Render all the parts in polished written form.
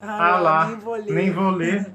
Ah lá, nem vou ler.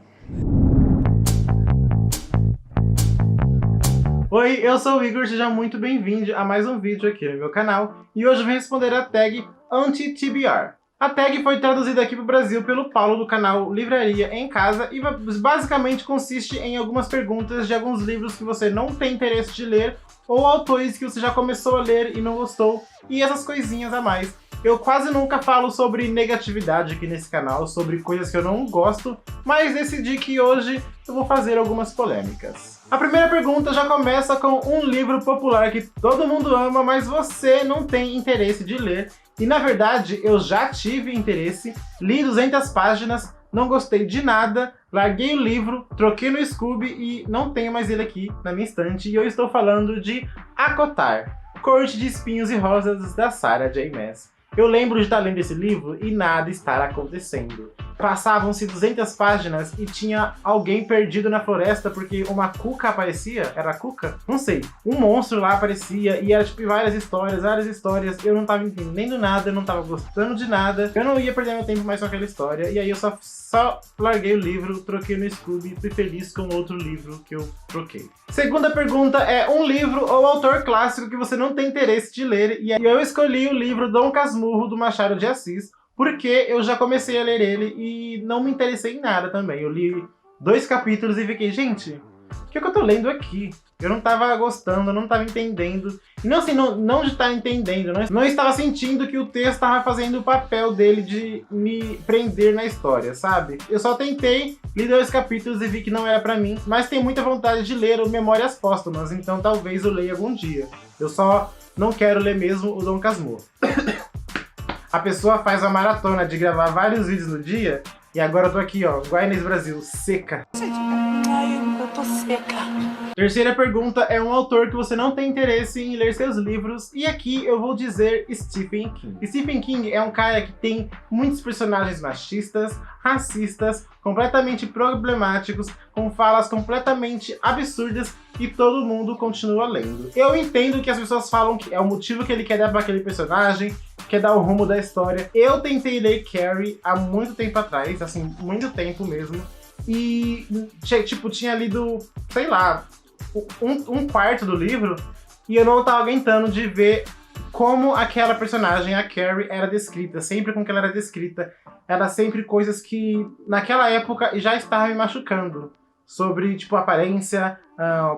Oi, eu sou o Igor, seja muito bem-vindo a mais um vídeo aqui no meu canal. E hoje eu vou responder a tag anti-TBR. A tag foi traduzida aqui para o Brasil pelo Paulo do canal Livraria em Casa e basicamente consiste em algumas perguntas de alguns livros que você não tem interesse de ler ou autores que você já começou a ler e não gostou, e essas coisinhas a mais. Eu quase nunca falo sobre negatividade aqui nesse canal, sobre coisas que eu não gosto, mas decidi que hoje eu vou fazer algumas polêmicas. A primeira pergunta já começa com um livro popular que todo mundo ama, mas você não tem interesse de ler. E na verdade, eu já tive interesse, li 200 páginas, não gostei de nada, larguei o livro, troquei no Scooby e não tenho mais ele aqui na minha estante. E eu estou falando de Acotar, Corte de Espinhos e Rosas, da Sarah J. Maas. Eu lembro de estar lendo esse livro e nada estar acontecendo. Passavam-se 200 páginas e tinha alguém perdido na floresta porque uma cuca aparecia. Era a cuca? Não sei. Um monstro lá aparecia e era tipo várias histórias. Eu não tava entendendo nada, eu não tava gostando de nada. Eu não ia perder meu tempo mais com aquela história. E aí eu só larguei o livro, troquei no Scooby e fui feliz com outro livro que eu troquei. Segunda pergunta é um livro ou autor clássico que você não tem interesse de ler. E aí eu escolhi o livro Dom Casmurro, do Machado de Assis, porque eu já comecei a ler ele e não me interessei em nada também. Eu li 2 capítulos e fiquei, gente, o que eu tô lendo aqui? Eu não tava gostando, eu não tava entendendo. E não assim, não de estar entendendo, não estava sentindo que o texto tava fazendo o papel dele de me prender na história, sabe? Eu só tentei, li 2 capítulos e vi que não era pra mim, mas tenho muita vontade de ler o Memórias Póstumas, então talvez eu leia algum dia. Eu só não quero ler mesmo o Dom Casmurro. A pessoa faz uma maratona de gravar vários vídeos no dia e agora eu tô aqui, ó, Guaianês Brasil, seca. Ai, eu tô seca. Terceira pergunta é um autor que você não tem interesse em ler seus livros, e aqui eu vou dizer Stephen King. Stephen King é um cara que tem muitos personagens machistas, racistas, completamente problemáticos, com falas completamente absurdas e todo mundo continua lendo. Eu entendo que as pessoas falam que é o motivo que ele quer dar para aquele personagem, quer dar o rumo da história. Eu tentei ler Carrie há muito tempo atrás, assim, muito tempo mesmo, e tipo, tinha lido, sei lá, um quarto do livro e eu não tava aguentando de ver como aquela personagem, a Carrie, era descrita. Sempre com que ela era descrita, era sempre coisas que naquela época já estavam me machucando. Sobre, tipo, aparência,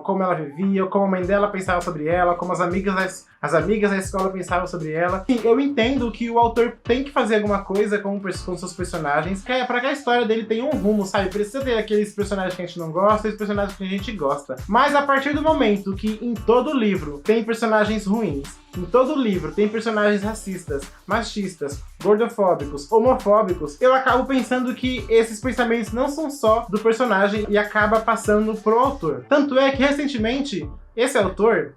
como ela vivia, como a mãe dela pensava sobre ela, como as amigas da escola pensavam sobre ela. E eu entendo que o autor tem que fazer alguma coisa com seus personagens, para que a história dele tenha um rumo, sabe? Precisa ter aqueles personagens que a gente não gosta e os personagens que a gente gosta. Mas a partir do momento que em todo livro tem personagens ruins, em todo livro tem personagens racistas, machistas, gordofóbicos, homofóbicos, eu acabo pensando que esses pensamentos não são só do personagem e acaba passando pro autor. Tanto é que recentemente, esse autor,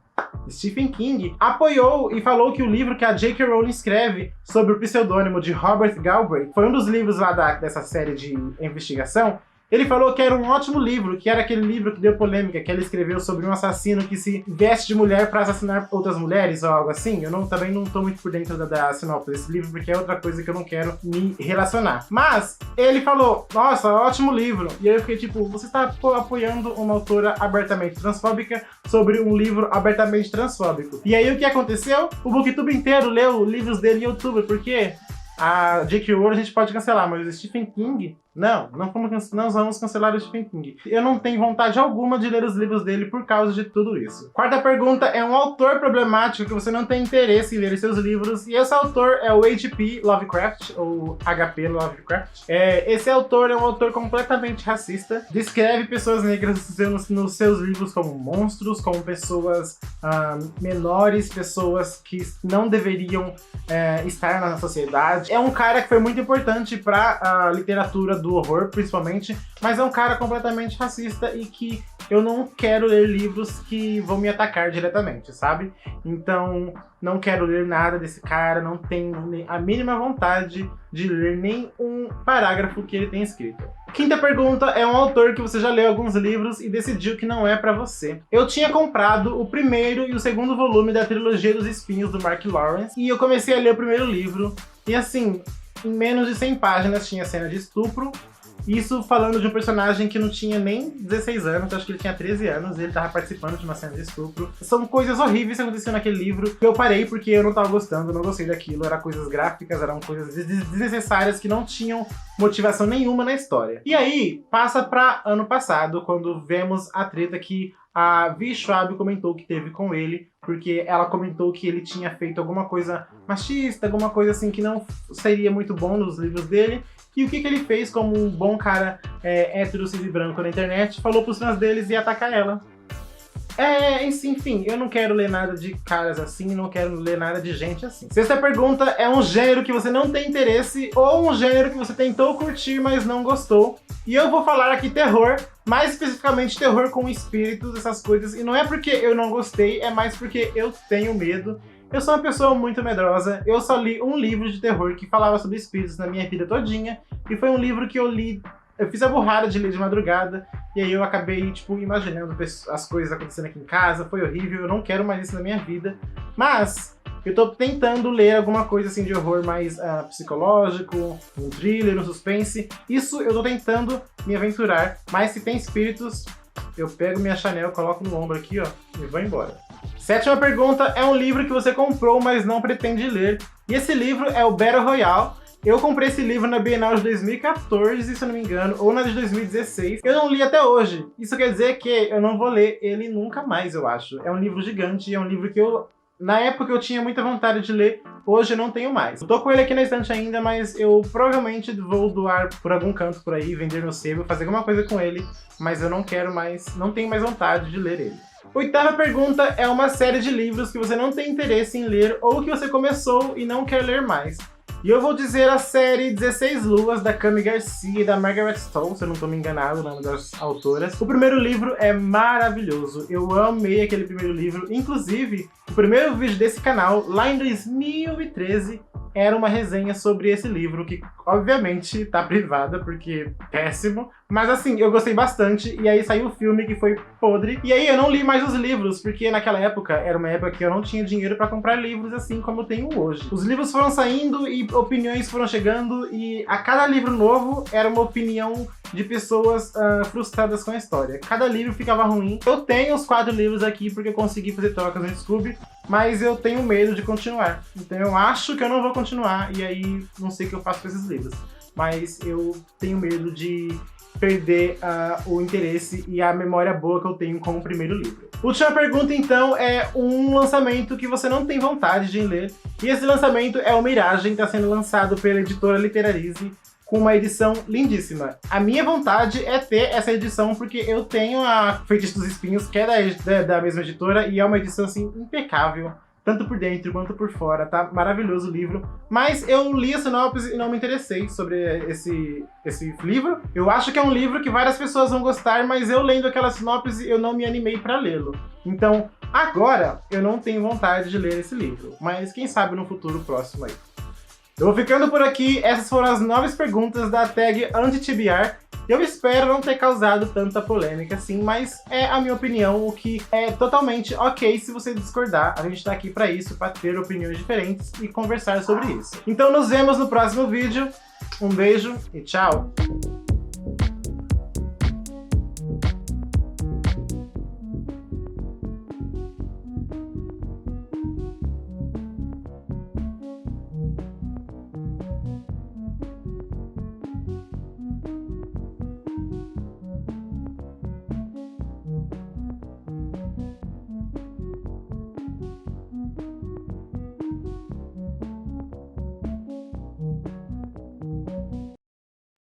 Stephen King, apoiou e falou que o livro que a J.K. Rowling escreve sobre o pseudônimo de Robert Galbraith foi um dos livros lá dessa série de investigação. Ele falou que era um ótimo livro, que era aquele livro que deu polêmica, que ela escreveu sobre um assassino que se veste de mulher para assassinar outras mulheres ou algo assim. Eu também não tô muito por dentro da sinopse desse livro, porque é outra coisa que eu não quero me relacionar. Mas ele falou, nossa, ótimo livro. E aí eu fiquei tipo, você está apoiando uma autora abertamente transfóbica sobre um livro abertamente transfóbico. E aí o que aconteceu? O Booktube inteiro leu livros dele em YouTube, porque a J.K. Rowling a gente pode cancelar, mas o Stephen King, não vamos cancelar o Stephen King. Eu não tenho vontade alguma de ler os livros dele por causa de tudo isso. Quarta pergunta é um autor problemático que você não tem interesse em ler seus livros, e esse autor é o H.P. Lovecraft, ou H.P. Lovecraft. Esse autor é um autor completamente racista, descreve pessoas negras nos seus livros como monstros, como pessoas menores, pessoas que não deveriam estar na sociedade. É um cara que foi muito importante para a literatura do horror, principalmente, mas é um cara completamente racista e que eu não quero ler livros que vão me atacar diretamente, sabe? Então, não quero ler nada desse cara, não tenho a mínima vontade de ler nem um parágrafo que ele tem escrito. Quinta pergunta é um autor que você já leu alguns livros e decidiu que não é pra você. Eu tinha comprado o primeiro e o segundo volume da trilogia dos Espinhos, do Mark Lawrence, e eu comecei a ler o primeiro livro, e assim, em menos de 100 páginas tinha cena de estupro. Isso falando de um personagem que não tinha nem 16 anos, acho que ele tinha 13 anos, e ele tava participando de uma cena de estupro. São coisas horríveis que aconteciam naquele livro, que eu parei porque eu não tava gostando, não gostei daquilo, eram coisas gráficas, eram coisas desnecessárias que não tinham motivação nenhuma na história. E aí, passa pra ano passado, quando vemos a treta que a Vi Schwab comentou que teve com ele, porque ela comentou que ele tinha feito alguma coisa machista, alguma coisa assim que não seria muito bom nos livros dele. E o que ele fez como um bom cara hétero, cis e branco na internet? Falou pros fãs deles e atacar ela. Enfim, eu não quero ler nada de caras assim, não quero ler nada de gente assim. Sexta pergunta é um gênero que você não tem interesse ou um gênero que você tentou curtir, mas não gostou. E eu vou falar aqui terror, mais especificamente terror com espíritos, essas coisas. E não é porque eu não gostei, é mais porque eu tenho medo. Eu sou uma pessoa muito medrosa, eu só li um livro de terror que falava sobre espíritos na minha vida todinha, e foi um livro que eu li, eu fiz a burrada de ler de madrugada, e aí eu acabei, tipo, imaginando as coisas acontecendo aqui em casa, foi horrível, eu não quero mais isso na minha vida, mas eu tô tentando ler alguma coisa assim de horror mais psicológico, um thriller, um suspense, isso eu tô tentando me aventurar, mas se tem espíritos, eu pego minha Chanel, coloco no ombro aqui, ó, e vou embora. Sétima pergunta é um livro que você comprou, mas não pretende ler. E esse livro é o Battle Royale. Eu comprei esse livro na Bienal de 2014, se eu não me engano, ou na de 2016. Eu não li até hoje. Isso quer dizer que eu não vou ler ele nunca mais, eu acho. É um livro gigante, é um livro que na época eu tinha muita vontade de ler, hoje eu não tenho mais. Eu tô com ele aqui na estante ainda, mas eu provavelmente vou doar por algum canto por aí, vender no sebo, fazer alguma coisa com ele, mas eu não quero mais, não tenho mais vontade de ler ele. Oitava pergunta é uma série de livros que você não tem interesse em ler ou que você começou e não quer ler mais. E eu vou dizer a série 16 Luas, da Cami Garcia e da Margaret Stowe, se eu não tô me enganado, o nome das autoras. O primeiro livro é maravilhoso, eu amei aquele primeiro livro. Inclusive, o primeiro vídeo desse canal, lá em 2013, era uma resenha sobre esse livro, que obviamente tá privada, porque péssimo. Mas assim, eu gostei bastante, e aí saiu o filme que foi podre. E aí eu não li mais os livros, porque naquela época, era uma época que eu não tinha dinheiro pra comprar livros assim como eu tenho hoje. Os livros foram saindo e opiniões foram chegando, e a cada livro novo era uma opinião de pessoas frustradas com a história. Cada livro ficava ruim. Eu tenho os 4 livros aqui porque eu consegui fazer trocas no Scooby, mas eu tenho medo de continuar. Então eu acho que eu não vou continuar, e aí não sei o que eu faço com esses livros. Mas eu tenho medo de perder o interesse e a memória boa que eu tenho com o primeiro livro. Última pergunta, então, é um lançamento que você não tem vontade de ler. E esse lançamento é o Miragem, está sendo lançado pela editora Literarize, com uma edição lindíssima. A minha vontade é ter essa edição, porque eu tenho a Feitiço dos Espinhos, que é da mesma editora, e é uma edição, assim, impecável. Tanto por dentro quanto por fora, tá maravilhoso o livro. Mas eu li a sinopse e não me interessei sobre esse livro. Eu acho que é um livro que várias pessoas vão gostar, mas eu lendo aquela sinopse eu não me animei pra lê-lo. Então, agora, eu não tenho vontade de ler esse livro. Mas quem sabe no futuro próximo aí. Eu vou ficando por aqui. Essas foram as 9 perguntas da tag Anti-TBR. Eu espero não ter causado tanta polêmica assim, mas é a minha opinião, o que é totalmente ok se você discordar. A gente tá aqui pra isso, pra ter opiniões diferentes e conversar sobre isso. Então nos vemos no próximo vídeo. Um beijo e tchau!